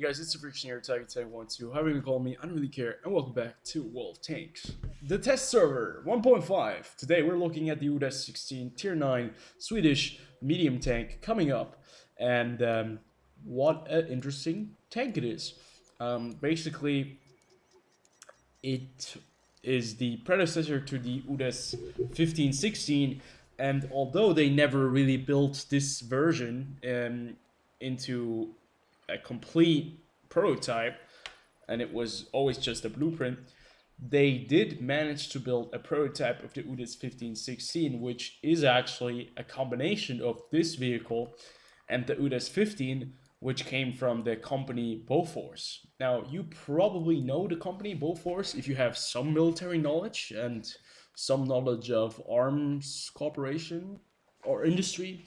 guys, it's TheFrXion here, Tiger1012, however you call me, I don't really care, and welcome back to World of Tanks. The test server 1.5. Today we're looking at the Udes 16 tier 9 Swedish medium tank coming up, and what an interesting tank it is. Basically, it is the predecessor to the Udes 1516, and although they never really built this version into a complete prototype, and it was always just a blueprint, they did manage to build a prototype of the Udes 1516, which is actually a combination of this vehicle and the Udes 15, which came from the company Bofors. Now, you probably know the company Bofors if you have some military knowledge and some knowledge of arms cooperation or industry.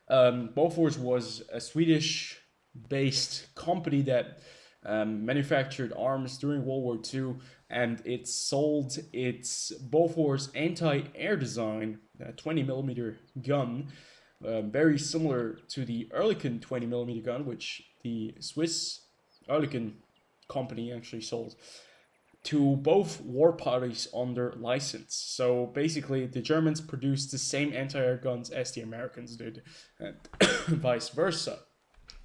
Bofors was a Swedish-based company that manufactured arms during World War II, and it sold its Bofors anti-air design 20mm gun, very similar to the Oerlikon 20mm gun, which the Swiss Oerlikon company actually sold, to both war parties under license. So basically, the Germans produced the same anti-air guns as the Americans did, and vice versa.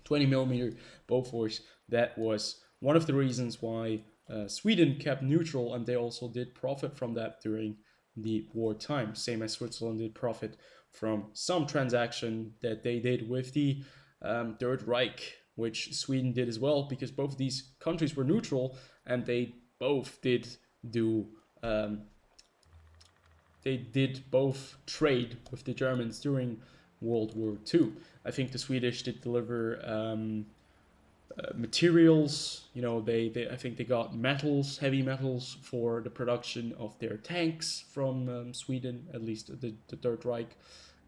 20mm Bofors, that was one of the reasons why Sweden kept neutral, and they also did profit from that during the wartime, same as Switzerland did profit from some transaction that they did with the Third Reich, which Sweden did as well, because both of these countries were neutral, and they both did do they did both trade with the Germans during World War II. I think the Swedish did deliver materials. You know, I think they got metals, heavy metals, for the production of their tanks from Sweden, at least the Third Reich,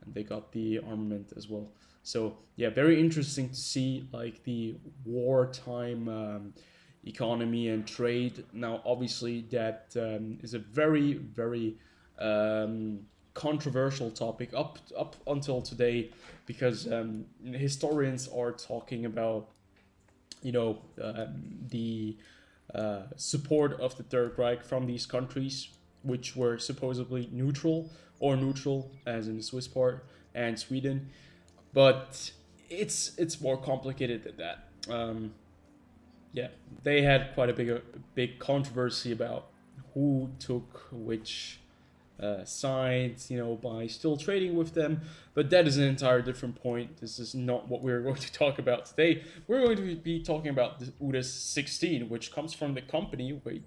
and they got the armament as well. So yeah, very interesting to see like the wartime economy and trade. Now, obviously, that is a very controversial topic up until today, because historians are talking about, you know, the support of the Third Reich from these countries, which were supposedly neutral, or neutral as in the Swiss part and Sweden, but it's more complicated than that. Yeah, they had quite a big controversy about who took which sides, you know, by still trading with them, but that is an entire different point. This is not what we're going to talk about today. We're going to be talking about the Udes 16, which comes from the company, wait,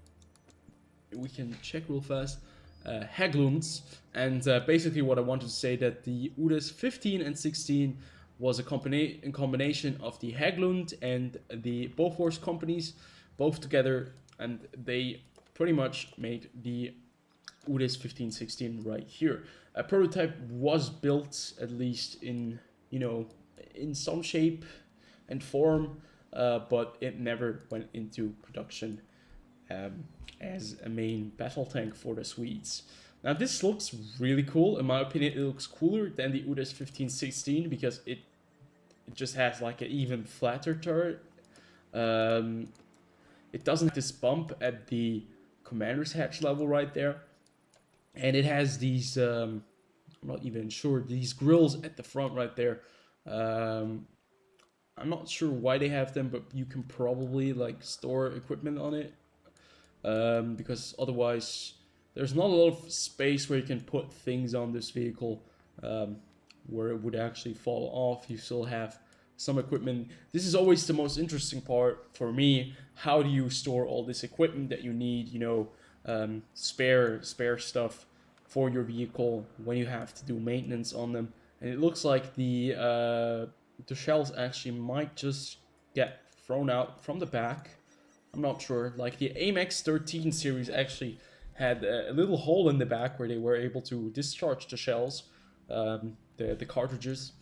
we can check real fast, Hägglunds, and basically what I wanted to say, that the Udes 15 and 16 was a combination of the Hägglund and the Bofors companies, both together, and they pretty much made the Udes 1516 right here. A prototype was built, at least in, you know, in some shape and form, but it never went into production as a main battle tank for the Swedes. Now, this looks really cool. In my opinion, it looks cooler than the Udes 1516 because it just has like an even flatter turret. It doesn't have this bump at the commander's hatch level right there. And it has these, I'm not even sure, these grills at the front right there. I'm not sure why they have them, but you can probably like store equipment on it. Because otherwise there's not a lot of space where you can put things on this vehicle where it would actually fall off. You still have some equipment. This is always the most interesting part for me. How do you store all this equipment that you need, you know, spare stuff for your vehicle when you have to do maintenance on them? And it looks like the shells actually might just get thrown out from the back. I'm not sure. Like the AMX 13 series actually had a little hole in the back where they were able to discharge the shells, the cartridges.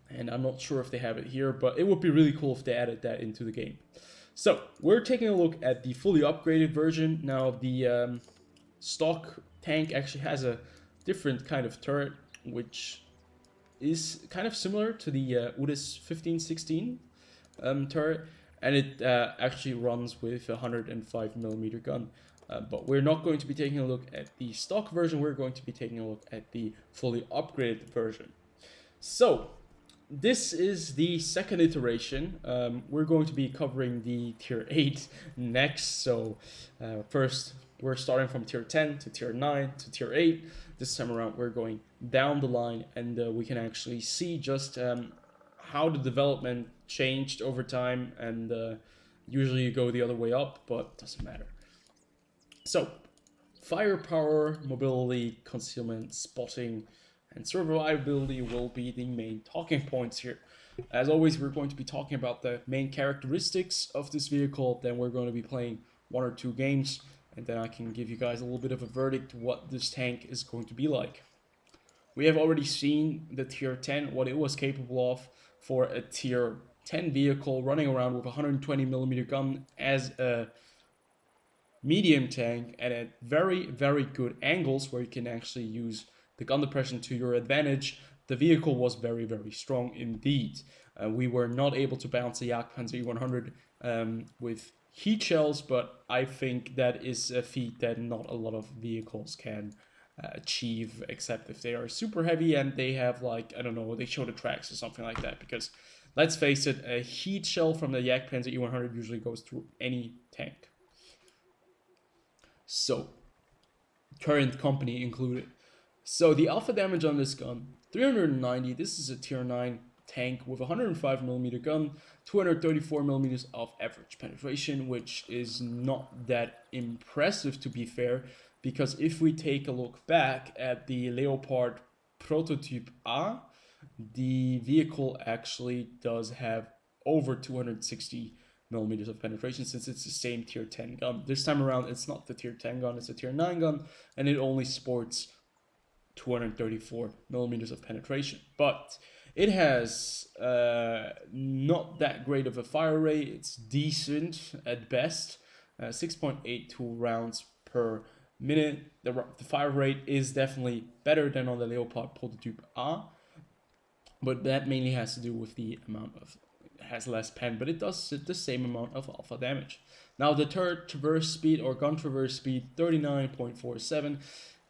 And I'm not sure if they have it here, but it would be really cool if they added that into the game. So we're taking a look at the fully upgraded version. Now, the stock tank actually has a different kind of turret, which is kind of similar to the Udes 1516 turret. and it actually runs with a 105mm gun. But we're not going to be taking a look at the stock version, we're going to be taking a look at the fully upgraded version. So, this is the second iteration. We're going to be covering the tier 8 next. So first we're starting from tier 10 to tier 9 to tier 8. This time around we're going down the line, and we can actually see just how the development changed over time, and usually you go the other way up, but it doesn't matter. So firepower, mobility, concealment, spotting, and survivability will be the main talking points here. As always, we're going to be talking about the main characteristics of this vehicle, then we're going to be playing 1 or 2 games, and then I can give you guys a little bit of a verdict what this tank is going to be like. We have already seen the tier 10, what it was capable of for a tier 10 vehicle running around with a 120mm gun as a medium tank and at very, very good angles where you can actually use the gun depression to your advantage. The vehicle was very, very strong indeed. We were not able to bounce the Jagdpanzer E100 with heat shells, but I think that is a feat that not a lot of vehicles can achieve, except if they are super heavy and they have, like, I don't know, they show the tracks or something like that. Because let's face it, a heat shell from the Jagdpanzer E100 usually goes through any tank. So, current company included. So the alpha damage on this gun, 390. This is a tier 9 tank with a 105mm gun, 234mm of average penetration, which is not that impressive, to be fair, because if we take a look back at the Leopard prototype A, the vehicle actually does have over 260mm of penetration, since it's the same tier 10 gun. This time around, it's not the tier 10 gun, it's a tier 9 gun, and it only sports 234mm of penetration. But it has not that great of a fire rate. It's decent at best, 6.82 rounds per minute. The fire rate is definitely better than on the Leopard prototype A, but that mainly has to do with the amount of, it has less pen, but it does the same amount of alpha damage. Now the turret traverse speed, or gun traverse speed, 39.47.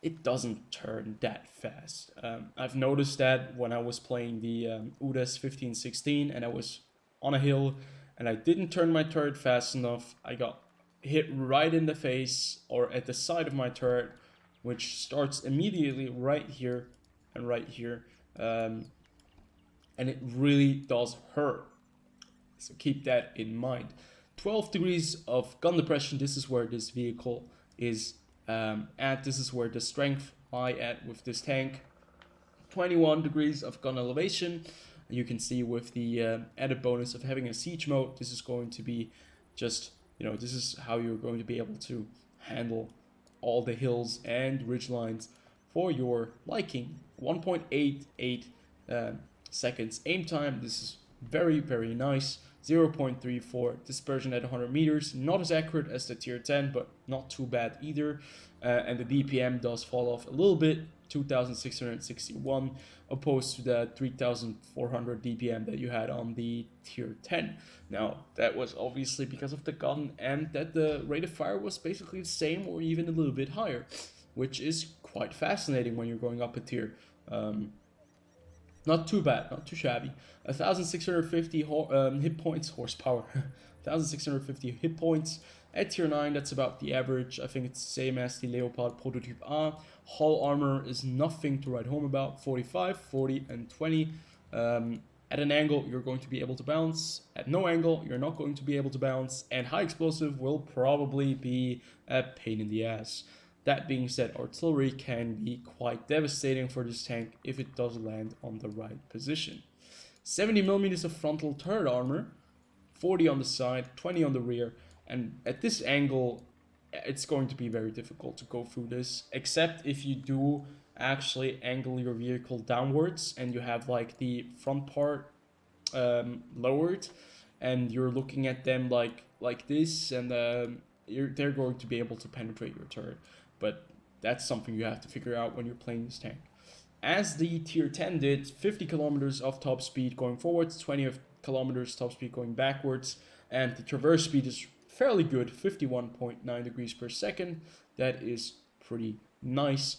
It doesn't turn that fast. I've noticed that when I was playing the Udes 1516 and I was on a hill and I didn't turn my turret fast enough, I got hit right in the face or at the side of my turret, which starts immediately right here and right here, and it really does hurt. So keep that in mind. 12 degrees of gun depression, this is where this vehicle is at. This is where the strength lie at with this tank. 21 degrees of gun elevation. You can see with the added bonus of having a siege mode, this is going to be just, you know, this is how you're going to be able to handle all the hills and ridge lines for your liking. 1.88 seconds aim time. This is very, very nice. 0.34 dispersion at 100 meters. Not as accurate as the tier 10, but not too bad either. And the DPM does fall off a little bit, 2,661, opposed to the 3,400 DPM that you had on the tier 10. Now, that was obviously because of the gun, and that the rate of fire was basically the same or even a little bit higher, which is quite fascinating when you're going up a tier. Not too bad, not too shabby. 1,650 hit points, horsepower. 1,650 hit points at tier 9, that's about the average. I think it's the same as the Leopard prototype A. Hull armor is nothing to write home about. 45, 40, and 20. At an angle, you're going to be able to bounce. At no angle, you're not going to be able to bounce. And high explosive will probably be a pain in the ass. That being said, artillery can be quite devastating for this tank if it does land on the right position. 70mm of frontal turret armor, 40 on the side, 20 on the rear, and at this angle, it's going to be very difficult to go through this, except if you do actually angle your vehicle downwards and you have like the front part lowered, and you're looking at them like this, and they're going to be able to penetrate your turret. But that's something you have to figure out when you're playing this tank. As the tier 10 did, 50 kilometers of top speed going forwards, 20 kilometers top speed going backwards. and the traverse speed is fairly good, 51.9 degrees per second. That is pretty nice.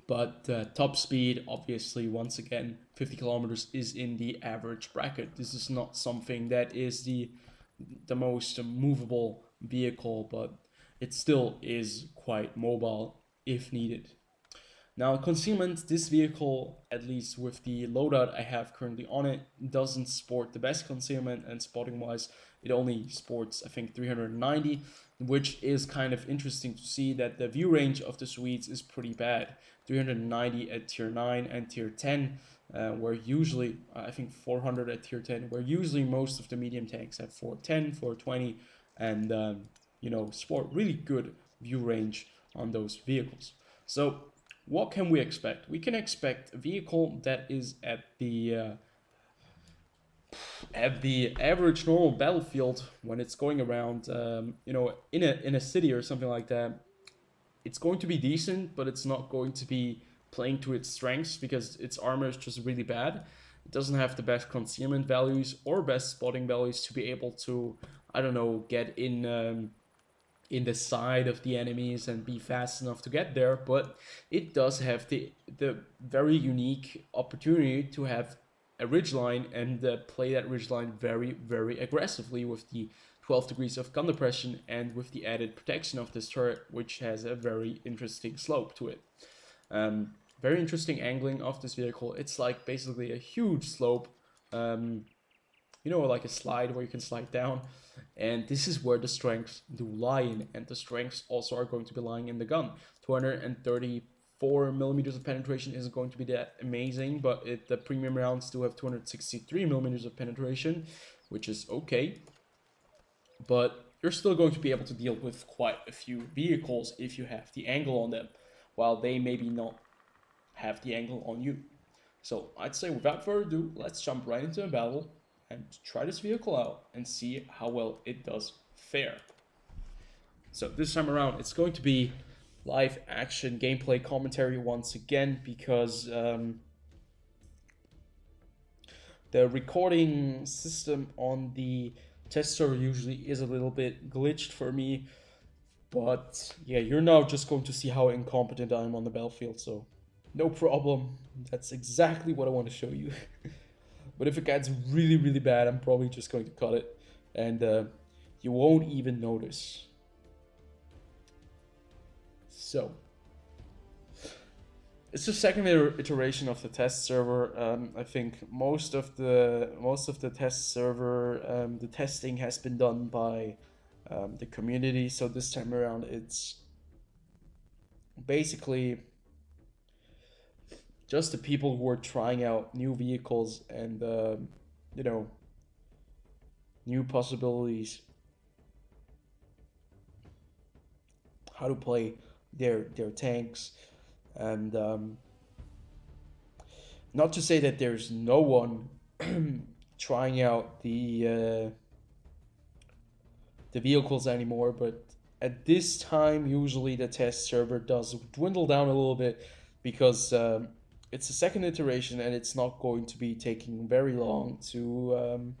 But top speed, obviously, once again, 50 kilometers is in the average bracket. This is not something that is the most movable vehicle, but it still is quite mobile if needed. Now, concealment, this vehicle, at least with the loadout I have currently on it, doesn't sport the best concealment, and spotting wise, it only sports, I think, 390, which is kind of interesting to see that the view range of the Swedes is pretty bad. 390 at tier 9 and tier 10, where usually, I think 400 at tier 10, where usually most of the medium tanks have 410, 420, and, you know, sport really good view range on those vehicles. So, what can we expect? We can expect a vehicle that is at the average normal battlefield when it's going around, you know, in a city or something like that. It's going to be decent, but it's not going to be playing to its strengths because its armor is just really bad. It doesn't have the best concealment values or best spotting values to be able to, I don't know, get in the side of the enemies and be fast enough to get there, but it does have the very unique opportunity to have a ridgeline and play that ridgeline very, very aggressively with the 12 degrees of gun depression and with the added protection of this turret, which has a very interesting slope to it. Very interesting angling of this vehicle. It's like basically a huge slope, you know, like a slide where you can slide down. And this is where the strengths do lie in, and the strengths also are going to be lying in the gun. 234 millimeters of penetration isn't going to be that amazing, but the premium rounds do have 263 millimeters of penetration, which is okay. But you're still going to be able to deal with quite a few vehicles if you have the angle on them, while they maybe not have the angle on you. So I'd say without further ado, let's jump right into a battle and try this vehicle out and see how well it does fare. So this time around, it's going to be live action gameplay commentary once again, because the recording system on the test server usually is a little bit glitched for me. But yeah, you're now just going to see how incompetent I am on the battlefield, so no problem. That's exactly what I want to show you. But if it gets really, really bad, I'm probably just going to cut it, and you won't even notice. So, it's the second iteration of the test server. I think most of the test server, the testing has been done by the community. So this time around, it's basically just the people who are trying out new vehicles and you know, new possibilities, how to play their tanks, and not to say that there's no one trying out the vehicles anymore, but at this time usually the test server does dwindle down a little bit, because it's the second iteration and it's not going to be taking very long to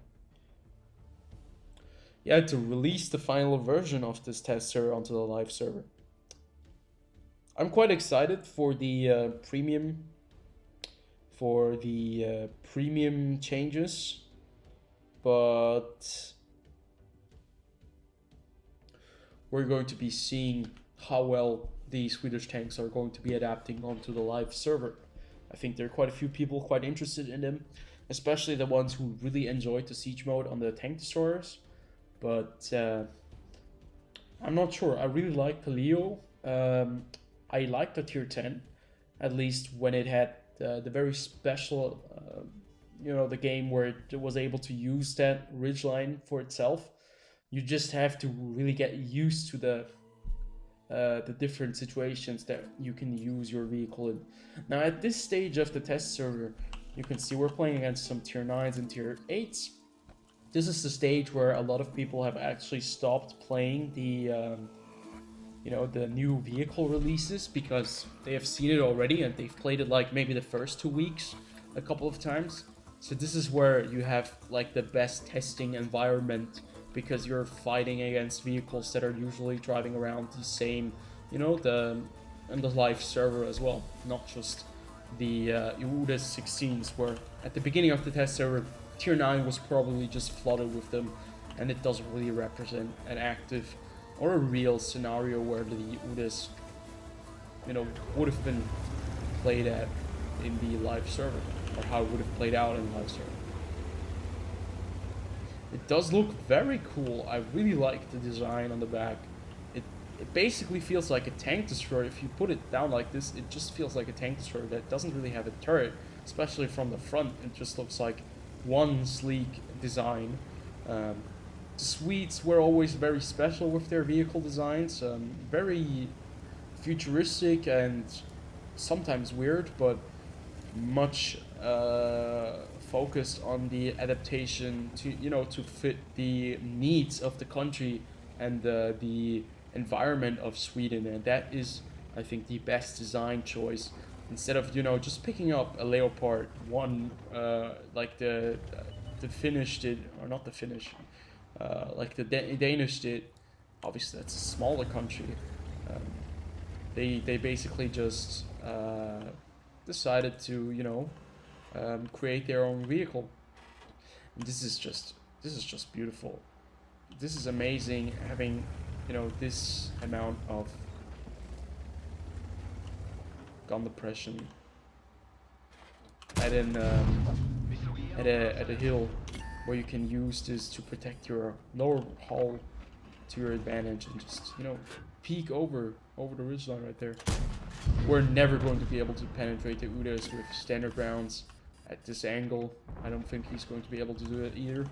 to release the final version of this test server onto the live server. I'm quite excited for the premium changes, but we're going to be seeing how well the Swedish tanks are going to be adapting onto the live server. I think there are quite a few people quite interested in them, especially the ones who really enjoyed the siege mode on the tank destroyers. But I'm not sure. I really like the Leo. I like the tier 10, at least when it had the very special, you know, the game where it was able to use that ridgeline for itself. You just have to really get used to the different situations that you can use your vehicle in. Now at this stage of the test server, you can see we're playing against some tier 9s and tier 8s. This is the stage where a lot of people have actually stopped playing the you know, the new vehicle releases, because they have seen it already and they've played it like maybe the first 2 weeks a couple of times. So this is where you have like the best testing environment because you're fighting against vehicles that are usually driving around the same, you know, and the live server as well, not just the Udes 16s, where at the beginning of the test server, tier 9 was probably just flooded with them, and it doesn't really represent an active or a real scenario where the Udes, you know, would have been played at in the live server, or how it would have played out in the live server. It does look very cool. I really like the design on the back. It basically feels like a tank destroyer. If you put it down like this, it just feels like a tank destroyer that doesn't really have a turret, especially from the front. It just looks like one sleek design. The Swedes were always very special with their vehicle designs, very futuristic and sometimes weird, but much focused on the adaptation to, you know, to fit the needs of the country and the environment of Sweden. And that is, I think, the best design choice, instead of, you know, just picking up a Leopard 1 like the Finnish did, or not the Finnish, like the Danish did. Obviously that's a smaller country. They basically just decided to, you know, create their own vehicle. And this is just beautiful. This is amazing, having, you know, this amount of gun depression at a hill, where you can use this to protect your lower hull to your advantage, and just, you know, peek over the ridgeline right there. We're never going to be able to penetrate the Udes with standard rounds at this angle. I don't think he's going to be able to do it either.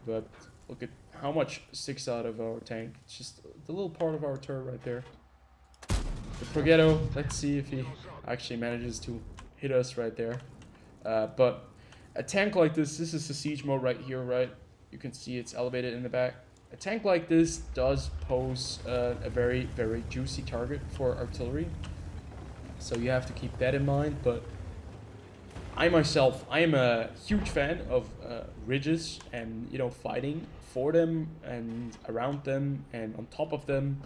But look at how much sticks out of our tank. It's just the little part of our turret right there. The Progetto, let's see if he actually manages to hit us right there. But a tank like this is the siege mode right here, right? You can see it's elevated in the back. A tank like this does pose a very, very juicy target for artillery. So you have to keep that in mind. But I myself, I am a huge fan of ridges and, you know, fighting for them and around them and on top of them.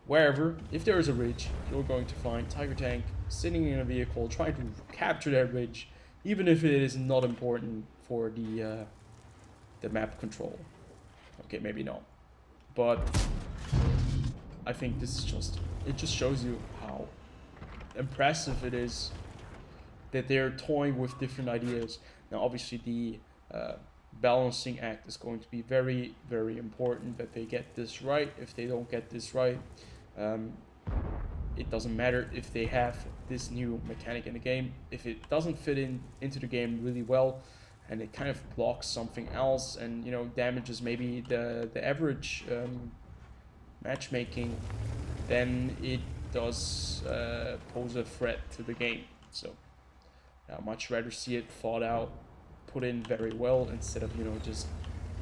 Wherever, if there is a ridge, you're going to find Tiger Tank sitting in a vehicle trying to capture that ridge, even if it is not important for the map control. Okay, maybe not, but I think this is just, it just shows you how impressive it is that they're toying with different ideas. Now, obviously, the balancing act is going to be very, very important, that they get this right. If they don't get this right, it doesn't matter if they have this new mechanic in the game. If it doesn't fit into the game really well, and it kind of blocks something else, and, you know, damages maybe the average matchmaking, then it does pose a threat to the game. So I'd much rather see it thought out, put in very well, instead of, you know, just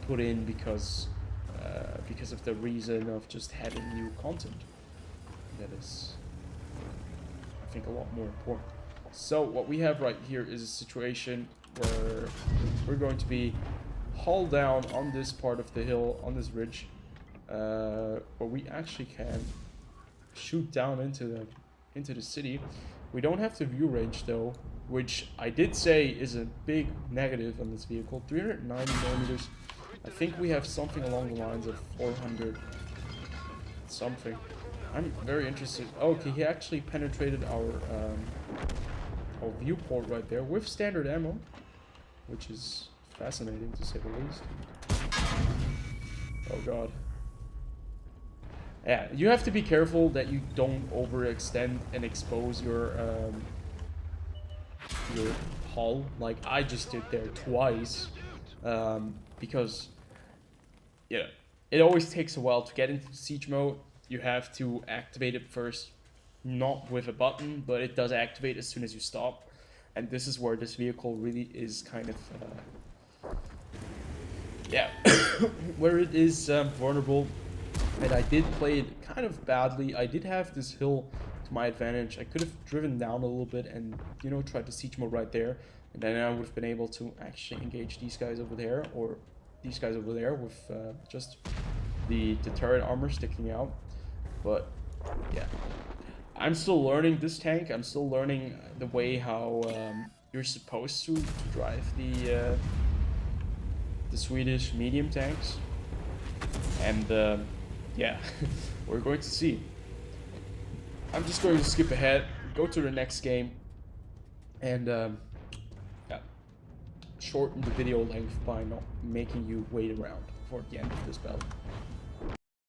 put in because of the reason of just having new content. That is, I think, a lot more important. So what we have right here is a situation where we're going to be hauled down on this part of the hill, on this ridge, where we actually can shoot down into the city. We don't have the view range though, which I did say is a big negative on this vehicle. 390 millimeters. I think we have something along the lines of 400 something. I'm very interested. Okay, he actually penetrated our viewport right there with standard ammo, which is fascinating to say the least. Oh god. Yeah, you have to be careful that you don't overextend and expose your hull, like I just did there twice, because, yeah, it always takes a while to get into siege mode. You have to activate it first, not with a button, but it does activate as soon as you stop. And this is where this vehicle really is kind of, yeah, where it is vulnerable. And I did play it kind of badly. I did have this hill to my advantage. I could have driven down a little bit and, you know, tried to siege mode right there. And then I would have been able to actually engage these guys over there, or these guys over there with just the turret armor sticking out. But yeah, I'm still learning this tank. I'm still learning the way how you're supposed to drive the Swedish medium tanks, and yeah, we're going to see. I'm just going to skip ahead, go to the next game, and yeah, shorten the video length by not making you wait around for the end of this battle.